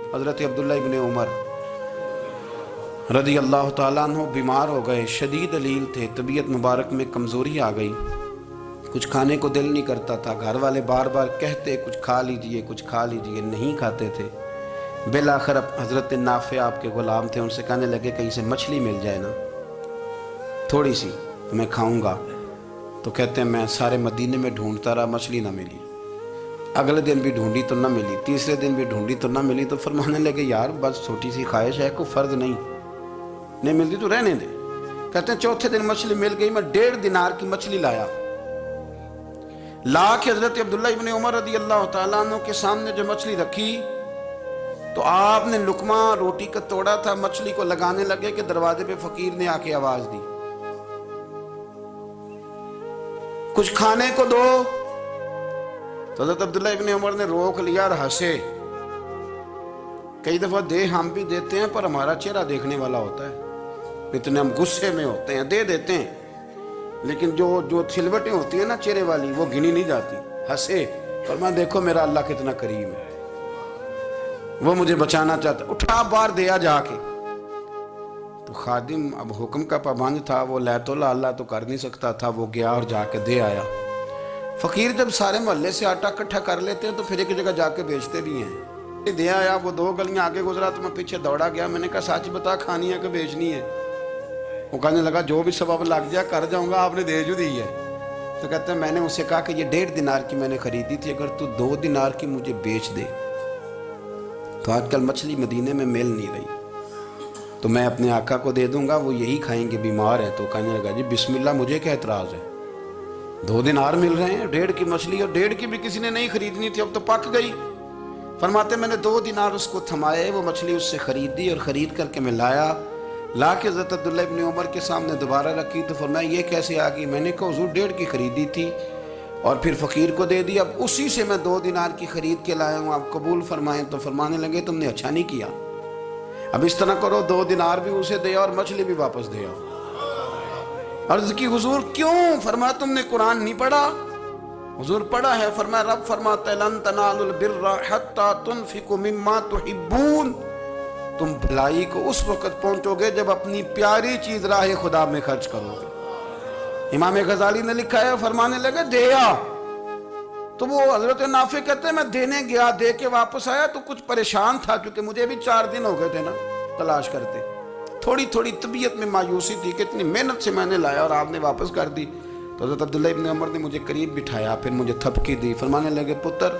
حضرت عبداللہ ابن عمر رضی اللہ تعالیٰ عنہ بیمار ہو گئے، شدید علیل تھے، طبیعت مبارک میں کمزوری آ گئی، کچھ کھانے کو دل نہیں کرتا تھا، گھر والے بار بار کہتے کچھ کھا لیجئے کچھ کھا لیجئے، نہیں کھاتے تھے۔ بالآخر حضرت نافع آپ کے غلام تھے، ان سے کہنے لگے کہیں سے مچھلی مل جائے نا تھوڑی سی تو میں کھاؤں گا۔ تو کہتے ہیں میں سارے مدینے میں ڈھونڈتا رہا، مچھلی نہ ملی، اگلے دن بھی ڈھونڈی تو نہ ملی، تیسرے دن بھی ڈھونڈی تو نہ ملی، تو فرمانے لگے یار بس چھوٹی سی خواہش ہے، کوئی فرض نہیں ملتی تو رہنے دے۔ کہتے ہیں چوتھے دن مچھلی مل گئی، میں 1.5 دینار کی مچھلی لایا، لا کے حضرت عبداللہ ابن عمر رضی اللہ تعالیٰ عنہ کے سامنے جو مچھلی رکھی تو آپ نے لقمہ روٹی کا توڑا تھا، مچھلی کو لگانے لگے کہ دروازے پہ فقیر نے آ کے آواز دی کچھ کھانے کو دو۔ تو حضرت عبداللہ ابن عمر نے روک لیا اور ہنسے۔ کئی دفعہ دے ہم بھی دیتے ہیں پر ہمارا چہرہ دیکھنے والا ہوتا ہے، اتنے ہم غصے میں ہوتے ہیں، دے دیتے ہیں، لیکن جو سلوٹیں ہوتی ہیں نا چہرے والی وہ گنی نہیں جاتی۔ ہنسے، فرمایا دیکھو میرا اللہ کتنا کریم ہے، وہ مجھے بچانا چاہتا، اٹھا بار دیا جا کے۔ تو خادم اب حکم کا پابند تھا، وہ لیت اللہ تو کر نہیں سکتا تھا، وہ گیا اور جا کے دے آیا۔ فقیر جب سارے محلے سے آٹا اکٹھا کر لیتے ہیں تو پھر ایک جگہ جا کے بیچتے بھی ہیں۔ دے آیا، وہ 2 گلیاں آگے گزرا تو میں پیچھے دوڑا گیا، میں نے کہا سچ بتا کھانی ہے کہ بیچنی ہے؟ وہ کہنے لگا جو بھی سبب لگ جائے کر جاؤں گا، آپ نے دے جو دی ہے۔ تو کہتے ہیں میں نے اسے کہا کہ یہ 1.5 دینار کی میں نے خریدی تھی، اگر تو 2 دینار کی مجھے بیچ دے تو آج کل مچھلی مدینے میں مل نہیں رہی، تو میں اپنے آقا کو دے دوں گا، وہ یہی کھائیں گے، بیمار ہے۔ تو کہنے لگا جی بسم اللہ، مجھے کیا اعتراض ہے، 2 دینار مل رہے ہیں، 1.5 کی مچھلی، اور 1.5 کی بھی کسی نے نہیں خریدنی تھی، اب تو پک گئی۔ فرماتے میں نے 2 دینار اس کو تھمائے، وہ مچھلی اس سے خریدی اور خرید کر کے میں لا کے حضرت عبداللہ ابن عمر کے سامنے دوبارہ رکھی۔ تو فرمایا یہ کیسے آ گئی؟ میں نے کہا حضور 1.5 کی خریدی تھی اور پھر فقیر کو دے دی، اب اسی سے میں 2 دینار کی خرید کے لایا ہوں، آپ قبول فرمائیں۔ تو فرمانے لگے تم نے اچھا نہیں کیا، اب اس طرح کرو 2 دینار بھی اسے دے اور مچھلی بھی واپس دے آؤ۔ عرض کی حضور کیوں؟ فرمایا تم نے قرآن نہیں پڑھا؟ حضور پڑھا ہے۔ فرمایا رب فرماتا ہے لن تنالوا البر حتی تنفقوا مما تحبون، تم بھلائی کو اس وقت پہنچو گے جب اپنی پیاری چیز راہ خدا میں خرچ کرو گے۔ امام غزالی نے لکھا ہے، فرمانے لگے دیا، تو وہ حضرت نافع کہتے ہیں میں دینے گیا، دے کے واپس آیا تو کچھ پریشان تھا کیونکہ مجھے بھی 4 دن ہو گئے تھے نا تلاش کرتے، تھوڑی طبیعت میں مایوسی تھی کہ اتنی محنت سے میں نے لایا اور آپ نے واپس کر دی۔ تو حضرت عبداللہ ابن عمر نے مجھے قریب بٹھایا، پھر مجھے تھپکی دی، فرمانے لگے پتر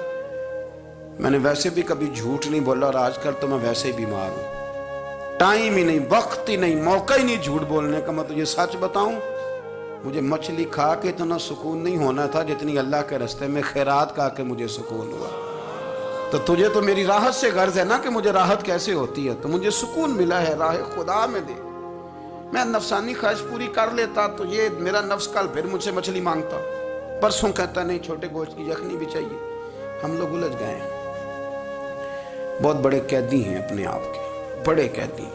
میں نے ویسے بھی کبھی جھوٹ نہیں بولا اور آج کل تو میں ویسے ہی بیمار ہوں، ٹائم ہی نہیں، وقت ہی نہیں، موقع ہی نہیں جھوٹ بولنے کا، میں تجھے سچ بتاؤں مجھے مچھلی کھا کے اتنا سکون نہیں ہونا تھا جتنی اللہ کے راستے میں خیرات کھا کے مجھے سکون ہوا۔ تو تجھے تو میری راحت سے غرض ہے نا کہ مجھے راحت کیسے ہوتی ہے، تو مجھے سکون ملا ہے راہ خدا میں دے، میں نفسانی خواہش پوری کر لیتا تو یہ میرا نفس کل پھر مجھ سے مچھلی مانگتا، پرسوں کہتا نہیں چھوٹے گوشت کی یخنی بھی چاہیے۔ ہم لوگ الجھ گئے ہیں، بہت بڑے قیدی ہیں اپنے آپ کے، بڑے قیدی،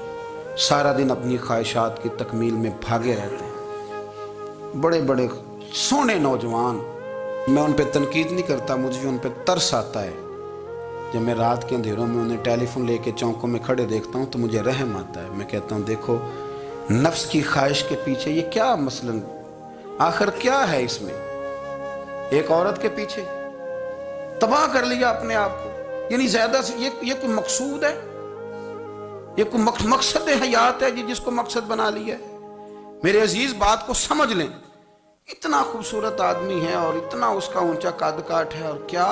سارا دن اپنی خواہشات کی تکمیل میں بھاگے رہتے ہیں، بڑے بڑے سونے نوجوان۔ میں ان پہ تنقید نہیں کرتا، مجھے ان پہ ترس آتا ہے، جب میں رات کے اندھیروں میں انہیں ٹیلی فون لے کے چوکوں میں کھڑے دیکھتا ہوں تو مجھے رحم آتا ہے۔ میں کہتا ہوں دیکھو نفس کی خواہش کے پیچھے یہ کیا مثلا آخر کیا ہے اس میں، ایک عورت کے پیچھے تباہ کر لیا اپنے آپ کو، یعنی زیادہ سے یہ کوئی مقصود ہے، یہ کوئی مقصد حیات ہے جس کو مقصد بنا لیا ہے؟ میرے عزیز بات کو سمجھ لیں، اتنا خوبصورت آدمی ہے اور اتنا اس کا اونچا قد کاٹ ہے، اور کیا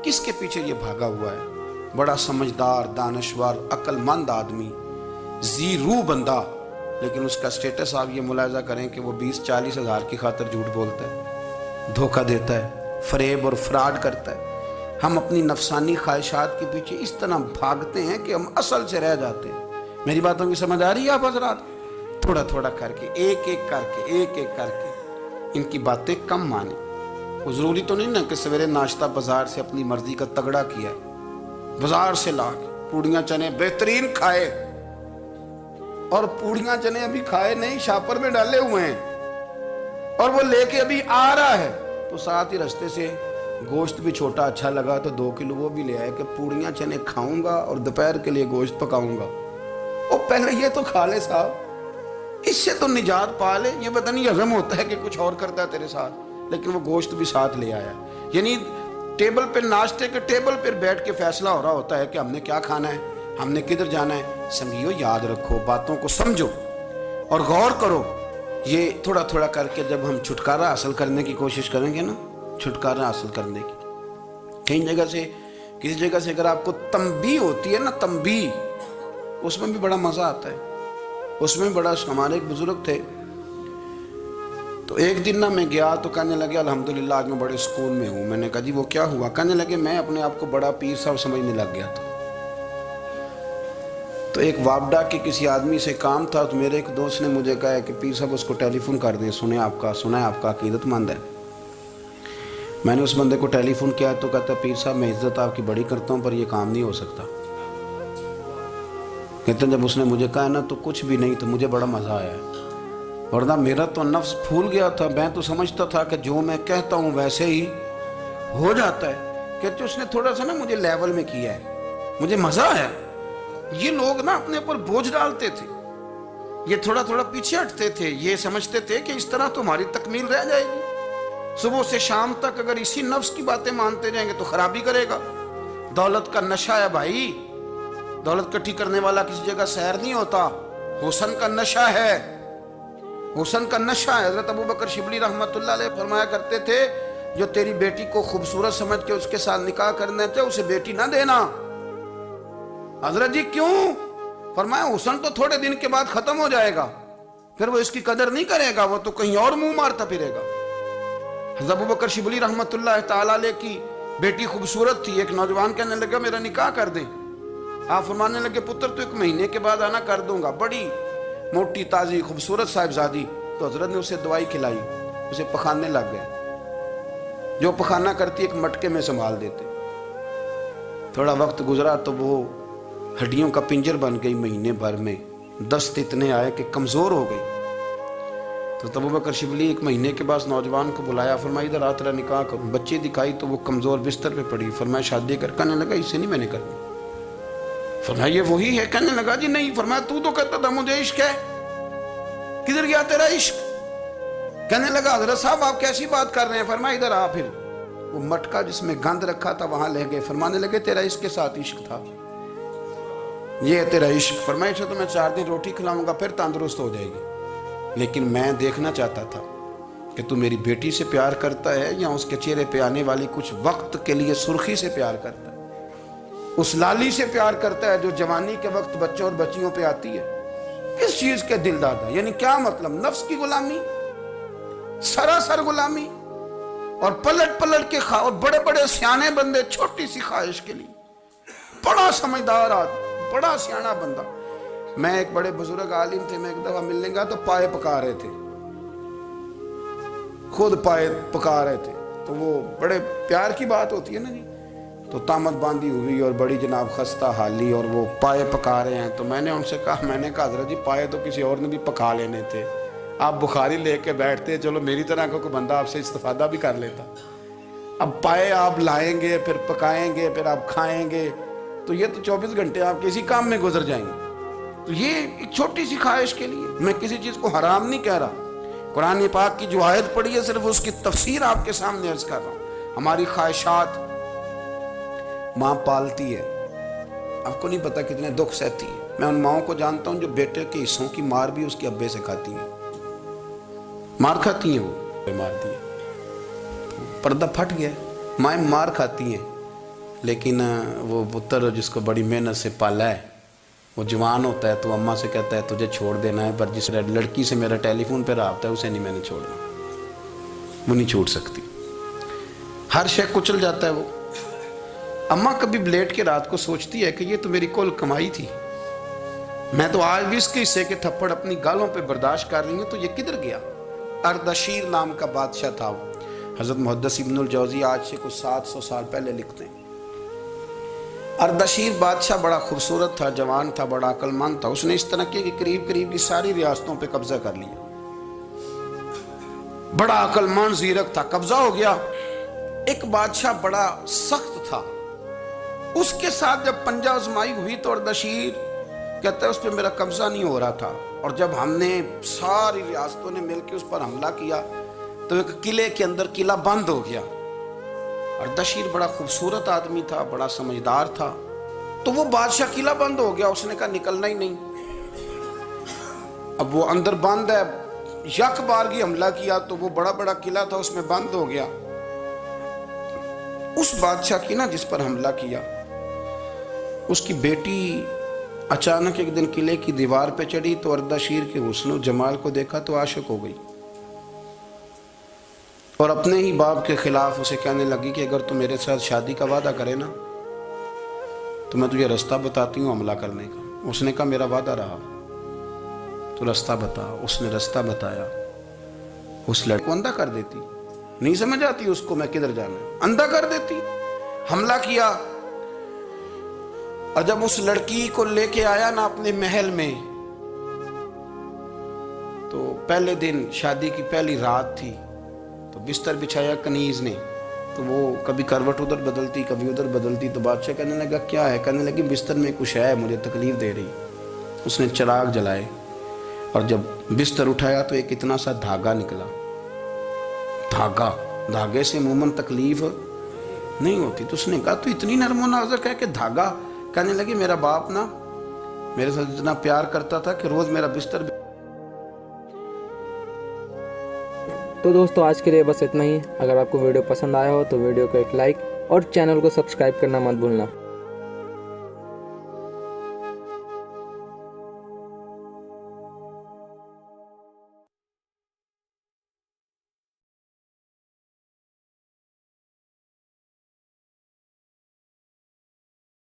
کس کے پیچھے یہ بھاگا ہوا ہے؟ بڑا سمجھدار، دانشور، عقل مند آدمی، ذی روح بندہ، لیکن اس کا سٹیٹس آپ یہ ملاحظہ کریں کہ وہ 20-40 ہزار کی خاطر جھوٹ بولتا ہے، دھوکہ دیتا ہے، فریب اور فراڈ کرتا ہے۔ ہم اپنی نفسانی خواہشات کے پیچھے اس طرح بھاگتے ہیں کہ ہم اصل سے رہ جاتے ہیں۔ میری باتوں کی سمجھ آ رہی ہے آپ حضرات؟ تھوڑا تھوڑا کر کے، ایک ایک کر کے ان کی باتیں کم مانیں۔ وہ ضروری تو نہیں نا کہ سویرے ناشتہ بازار سے اپنی مرضی کا تگڑا کیا ہے، بازار سے لا کے پوڑیاں چنے بہترین کھائے، اور پوڑیاں چنے ابھی کھائے نہیں، شاپر میں ڈالے ہوئے ہیں، اور وہ لے کے ابھی آ رہا ہے تو ساتھ ہی رستے سے गोश्त भी छोटा अच्छा लगा तो 2 किलो वो भी ले आए कि पूड़ियाँ चने खाऊंगा और दोपहर के लिए गोश्त पकाऊंगा। और पहले ये तो खा ले साहब, इससे तो निजात पा ले। ये पता नहीं हजम होता है कि कुछ और करता है तेरे साथ, लेकिन वो गोश्त भी साथ ले आया। यानी टेबल पे, नाश्ते के टेबल पर बैठ के फैसला हो रहा होता है कि हमने क्या खाना है, हमने किधर जाना है। संगियो याद रखो, बातों को समझो और गौर करो। ये थोड़ा थोड़ा करके जब हम छुटकारा हासिल करने की कोशिश करेंगे ना, छुटकारा हासिल करने की, कई जगह से, किसी जगह से अगर आपको तंबी होती है ना, तंबी, उसमें भी बड़ा मजा आता है। उसमें बड़ा, हमारे एक बुजुर्ग थे, तो एक दिन ना मैं गया तो कहने लगे अल्हम्दुलिल्लाह आज मैं बड़े सुकून में हूँ। मैंने कहा जी वो क्या हुआ? कहने लगे मैं अपने आप को बड़ा पीर साहब समझने लग गया था। तो एक वापडा के किसी आदमी से काम था, तो मेरे एक दोस्त ने मुझे कहा कि पीर साहब उसको टेलीफोन कर दें, सुना है आपका अकीदतमंद है। मैंने उस बंदे को टेलीफोन किया तो कहता पीर साहब मैं इज्जत आपकी बड़ी करता हूँ पर यह काम नहीं हो सकता। कहते जब उसने मुझे कहा ना तो कुछ भी नहीं, तो मुझे बड़ा मज़ा आया, वरना मेरा तो नफ्स फूल गया था। मैं तो समझता था कि जो मैं कहता हूँ वैसे ही हो जाता है। कहते उसने थोड़ा सा ना मुझे लेवल में किया है, मुझे मज़ा आया। ये लोग ना अपने ऊपर बोझ डालते थे, ये थोड़ा थोड़ा पीछे हटते थे, ये समझते थे कि इस तरह तो हमारी तकमील रह जाएगी। सुबह से शाम तक अगर इसी नफ्स की बातें मानते जाएंगे तो खराबी करेगा। दौलत का नशा है भाई, दौलत इकट्ठी करने वाला किसी जगह सैर नहीं होता। हुस्न का नशा है, हुस्न का नशा है। हज़रत अबू बकर शिबली रहमतुल्लाह अलैह फरमाया करते थे जो तेरी बेटी को खूबसूरत समझ के उसके साथ निकाह करना चाहे उसे बेटी ना देना। हजरत जी क्यों? फरमाया हुस्न तो थोड़े दिन के बाद खत्म हो जाएगा, फिर वो इसकी कदर नहीं करेगा, वो तो कहीं और मुंह मारता फिरेगा। हज़रत अबू बकर शिबली रहमतुल्लाह ताला अलैह की बेटी खूबसूरत थी। एक नौजवान कहने लगा मेरा निकाह कर दें। आप फरमाने लगे पुत्र तो 1 महीने के बाद आना, कर दूंगा। बड़ी मोटी ताजी खूबसूरत साहिबजादी। तो हजरत ने उसे दवाई खिलाई, उसे पखाने लग गए। जो पखाना करती एक मटके में संभाल देते। थोड़ा वक्त गुजरा तो वो हड्डियों का पिंजर बन गई। महीने भर में दस्त इतने आए कि कमज़ोर हो गई। तो अबू बकर शिबली 1 महीने के बाद नौजवान को बुलाया, फरमाया इधर आ तेरा निकाह करूँ। बच्ची दिखाई तो वो कमज़ोर बिस्तर पे पड़ी। फरमाया शादी कर? कहने लगा इससे नहीं मैंने करनी। फरमाया ये वही है? कहने लगा जी नहीं। फरमाया तू तो कहता था मुझे इश्क है, किधर गया तेरा इश्क? कहने लगा हजरत साहब आप कैसी बात कर रहे हैं? फरमाया इधर आ। फिर वो मटका जिसमें गंद रखा था वहां ले गए। फरमाने लगे तेरा इसके साथ इश्क था, ये है तेरा इश्क। फरमाया तो मैं 4 दिन रोटी खिलाऊंगा फिर तंदुरुस्त हो जाएगी, लेकिन मैं देखना चाहता था कि तू मेरी बेटी से प्यार करता है या उसके चेहरे पे आने वाली कुछ वक्त के लिए सुर्खी से प्यार करता है, उस लाली से प्यार करता है जो जवानी के वक्त बच्चों और बच्चियों पे आती है। किस चीज के दिल दादा? यानी क्या मतलब? नफ्स की गुलामी, सरासर गुलामी। और पलट पलट के और बड़े बड़े सियाने बंदे छोटी सी ख्वाहिश के लिए। बड़ा समझदार आदमी, बड़ा सियाना बंदा। मैं एक बड़े बुजुर्ग आलिम थे, मैं एक दफा मिलने गया तो पाए पका रहे थे, खुद पाए पका रहे थे। तो वो बड़े प्यार की बात होती है ना जी। तो तामत बांधी हुई और बड़ी जनाब खस्ता हाली और वो पाए पका रहे हैं। तो मैंने उनसे कहा, मैंने कहा हजरत जी पाए तो किसी और ने भी पका लेने थे, आप बुखारी लेके बैठते, चलो मेरी तरह का कोई बंदा आपसे इस्तेफादा भी कर लेता। अब पाए आप लाएंगे, फिर पकाएंगे, फिर आप खाएंगे, तो ये तो 24 घंटे आप किसी काम में गुजर जाएंगे। तो ये एक छोटी सी ख्वाहिश के लिए, मैं किसी चीज को हराम नहीं कह रहा। कुरान पाक की जो आयत पढ़ी है सिर्फ उसकी तफसीर आपके सामने अर्ज कर रहा हूँ। हमारी ख्वाहिशात माँ पालती है, आपको नहीं पता कितने दुख सहती है। मैं उन माओं को जानता हूँ जो बेटे के हिस्सों की मार भी उसके अब्बे से खाती हैं, मार खाती हैं, वो मारती है। पर्दा फट गया, माएँ मार खाती हैं, लेकिन वो पुत्र जिसको बड़ी मेहनत से पाला है वो जवान होता है तो अम्मा से कहता है तुझे छोड़ देना है, पर जिस लड़की से मेरा टेलीफोन पे रब्ता है उसे नहीं मैंने छोड़ना, वो नहीं छोड़ सकती। हर शय कुचल जाता है वो। अम्मा कभी लेट के रात को सोचती है कि ये तो मेरी कुल कमाई थी, मैं तो आज भी इसके हिस्से के थप्पड़ अपनी गालों पे बर्दाश्त कर रही हूँ, तो ये किधर गया। अर्दशीर नाम का बादशाह था वो। हज़रत मुहद्दिस इब्नुल जौज़ी आज से कुछ 700 साल पहले लिखते हैं। अर्दशीर बादशाह बड़ा खूबसूरत था, जवान था, बड़ा अक्लमंद था। उसने इस तरह की करीब करीब की सारी रियासतों पे कब्जा कर लिया। बड़ा अक्लमंद ज़ीरक था। कब्जा हो गया, एक बादशाह बड़ा सख्त था, उसके साथ जब पंजा आजमाई हुई तो अर्दशीर कहता है उस पर मेरा कब्जा नहीं हो रहा था, और जब हमने सारी रियासतों ने मिलकर उस पर हमला किया तो एक किले के अंदर किला बंद हो गया। अर्दशीर बड़ा खूबसूरत आदमी था, बड़ा समझदार था, तो वो बादशाह किला बंद हो गया, उसने कहा निकलना ही नहीं। अब वो अंदर बंद है, यक बारगी हमला किया तो वो बड़ा बड़ा किला था उसमें बंद हो गया। उस बादशाह की ना जिस पर हमला किया, उसकी बेटी अचानक एक दिन किले की दीवार पे चढ़ी तो अर्दशीर के हुस्न और जमाल को देखा तो आशिक हो गई, और अपने ही बाप के खिलाफ उसे कहने लगी कि अगर तू मेरे साथ शादी का वादा करे ना तो मैं तुझे रास्ता बताती हूँ हमला करने का। उसने कहा मेरा वादा रहा, तो रास्ता बता। उसने रास्ता बताया, उस लड़के को अंधा कर देती, नहीं समझ आती उसको मैं किधर जाना है, अंधा कर देती। हमला किया, और जब उस लड़की को लेके आया ना अपने महल में, तो पहले दिन शादी की पहली रात थी, तो बिस्तर बिछाया कनीज ने, तो वो कभी करवट उधर बदलती कभी उधर बदलती, तो बादशाह कहने लगा क्या है, कहने लगी बिस्तर में कुछ है, मुझे तकलीफ दे रही। उसने चिराग जलाए और जब बिस्तर उठाया तो एक इतना सा धागा निकला। धागे से अमूमन तकलीफ नहीं होती, तो उसने कहा तो इतनी नरमो नाजुक है कि धागा। कहने लगी मेरा बाप ना मेरे साथ इतना प्यार करता था कि रोज मेरा बिस्तर। तो दोस्तों आज के लिए बस इतना ही। अगर आपको वीडियो पसंद आया हो तो वीडियो को एक लाइक और चैनल को सब्सक्राइब करना मत भूलना।